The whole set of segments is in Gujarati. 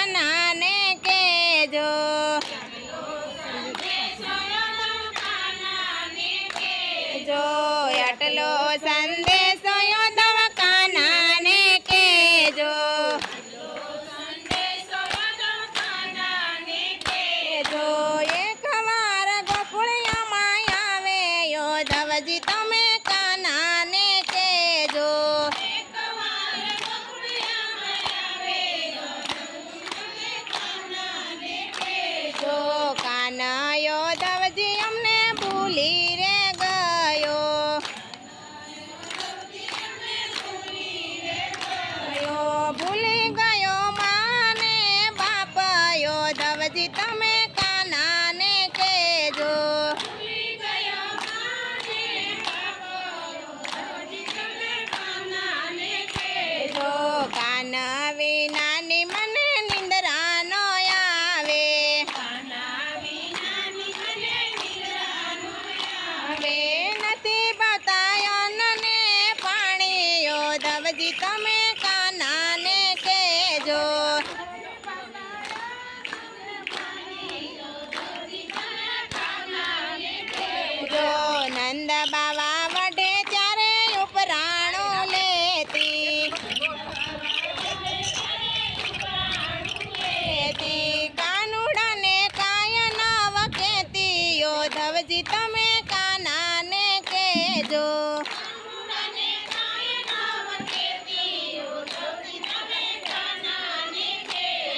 કાનાને કેજો જો આટલો સંદેશો યાદવ કાનાને કેજો જો એકવાર ગોકુળિયામાં આવે યાદવજી તમે કાનાને કેજો જો કાના યાદવજી અમને ભૂલી રે ગયો ભૂલી ગયો માને બાપ યાદવજી તમે કાનાને કેજો જો કાન વિનાની મને નિંદ્રા નો આવે હવે નથી બતાયનને પાણી યાદવજી તમે કાનાને કેજો જો નંદ બાવા વઢે ત્યારે ઉપરાણો લેતી કાનુડાને કાય નવ કેતી યાદવજી તમે કાનાને કેજો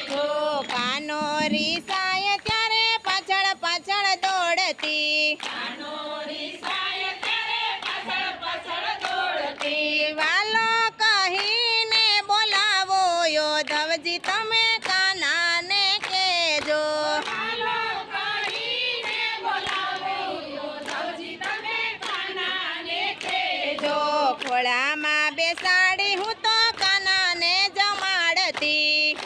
જો કાનો રીસાય ત્યારે પાછળ પાછળ દોડતી વાલો કહીને બોલાવો યાદવજી તમે કાનાને કેજો જો ખોળામાં બેસાડી હું તો કાનાને જમાડતી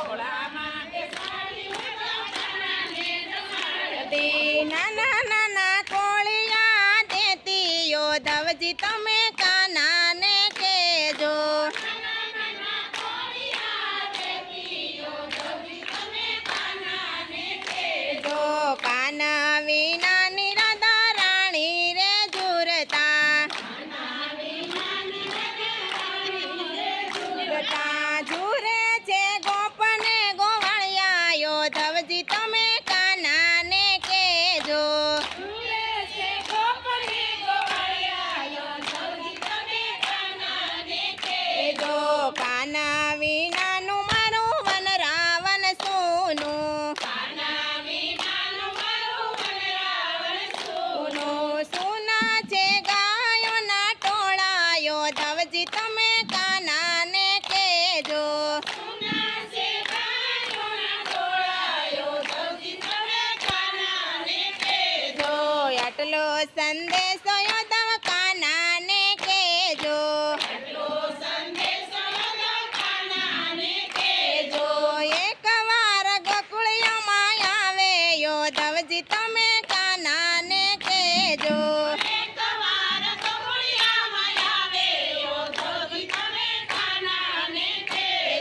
નાના નાના કોળિયા દેતી યાદવજી તમે કાનાને કેજો જો કાન વિનાની રાધા રાણી રે ઝૂરતા ઝૂરે છે ગોપને ગોવાળિયા યાદવજી તમે કાનાને કેજો જો કાન વિનાનું મારું વન રાવણ સોનું સોના છે ગાયોના ટોળા યાદવજી તમે કાનાને કેજો જો આટલો સંદેશો યાદવ કાનાને કેજો જો એકવાર ગોકુળિયામાં આવે યાદવજી તમે કાનાને કેજો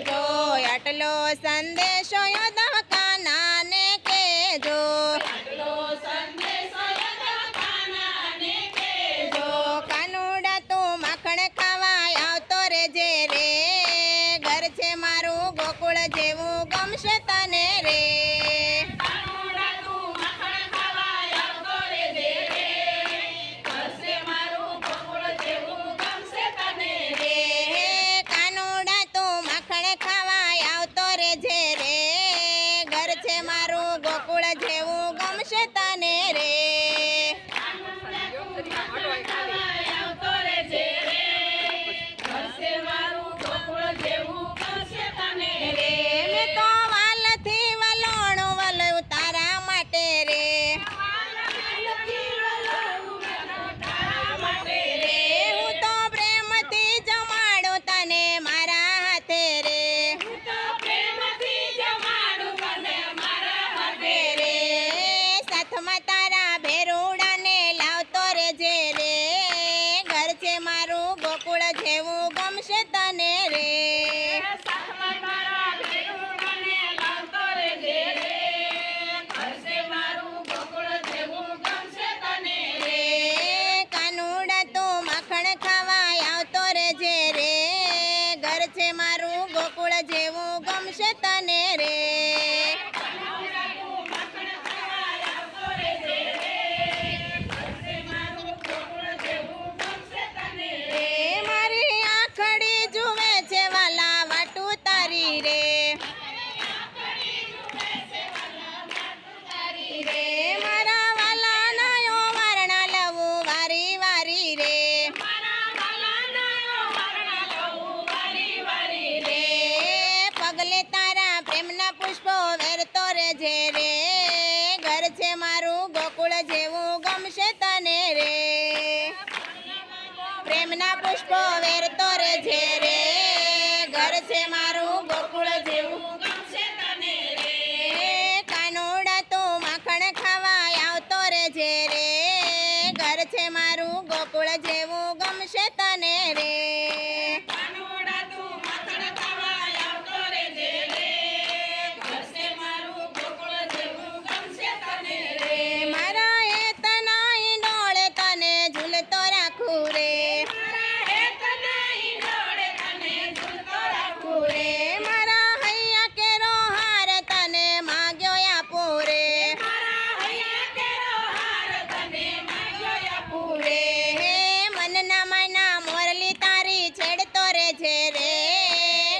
જો આટલો સંદેશો યાદવ કાનાને કેજો જો કાનુડા તું માખણ ખાવા આવતો રેજે રે ઘર છે મારું ગોકુળ જેવું ગમશે તને રે કાનુડા તું માખણ ખાવા આવતો રેજે રે ઘર છે મારું ગોકુળ જેવું ગમશે તને રે મેં તો વાલથી વલોણું વલું તારા માટે રે હું તો પ્રેમથી જમાડું તને મારા હાથે રે ગમશે તને રે. એ મારી આંખડી જુએ છે વાલા વાટું તારી રે. રે મારા વાલા નયો વારણા લવું વારી વારી રે. રે પગલે તારા પ્રેમના પુષ્પો વેરતો રેજે રે. ઘર છે મારું ગોકુળ જેવું ગમશે તને રે. પ્રેમના પુષ્પો વેરતો રેજે રે. ઘર છે મારું ગોકુળ જેવું ગમશે તને રે. કાનુડા તું માખણ ખાવા આવતો રેજે રે. ઘર છે મારું ગોકુળ જેવું ગમશે તને રે. કાનુડા તું માખણ ખાવા આવતો રેજે રે. ઘર છે મારું ગોકુળ જેવું ગમશે તને રે. મારા હેતના ઈંડોળે તને ઝૂલતો રાખું રે. મારા હૈયા કેરો હાર તને માગ્યો આપું રે. રે મનના મના મોરલી તારી છેડતો રેજે રે.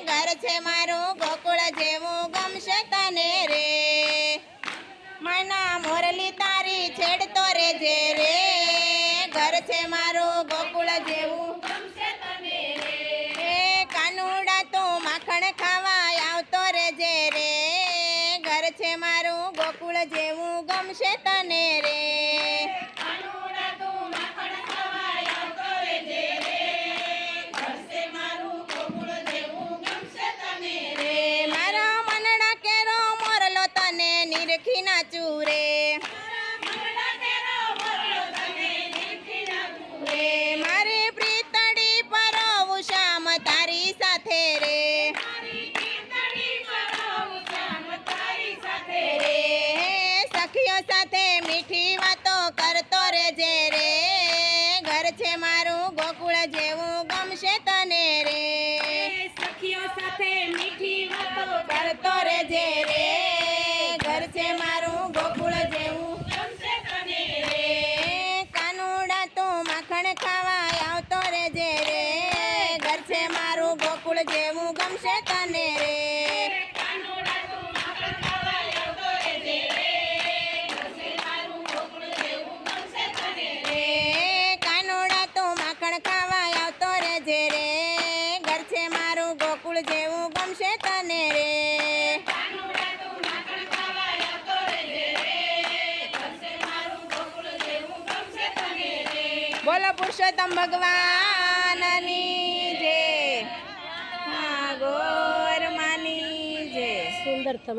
ઘર છે મારું ગોકુળ જેવું ગમશે તને રે. મના મોરલી તારી છેડતો રેજે રે. ઘર છે મારું ગોકુળ જેવું ગમશે તને રે. કાનુડા તું માખણ ખાવા આવતો રેજે રે. ઘર છે મારું ગોકુળ જેવું ગમશે તને રે. કાનુડા તું માખણ ખાવા આવતો રેજે રે. ઘર છે મારું ગોકુળ જેવું ગમશે તને રે. મારા મનડા કેરો મોરલો તને નિરખી નાચું રે. મારી પ્રીતડી પરોવું શ્યામ તારી સાથે રે. રે સખીઓ સાથે મીઠી વાતો કરતો રેજે રે. ઘર છે મારું ગોકુળ જેવું ગમશે તને રે. સખીઓ સાથે મીઠી વાતો કરતો રેજે રે. ઘર છે મારું ગોકુળ જેવું ગમશે તને રે. કાનુડા તું માખણ ખાવા આવતો રેજે રે. ઘર છે મારું ગોકુળ જેવું ગમશે તને રે. કાનુડા તું માખણ ખાવા આવતો રેજે રે. ઘર છે મારું ગોકુળ જેવું ગમશે તને રે. બોલો પુરુષોત્તમ ભગવાનની જય. હા ગોર માની જય. સુંદર તમારી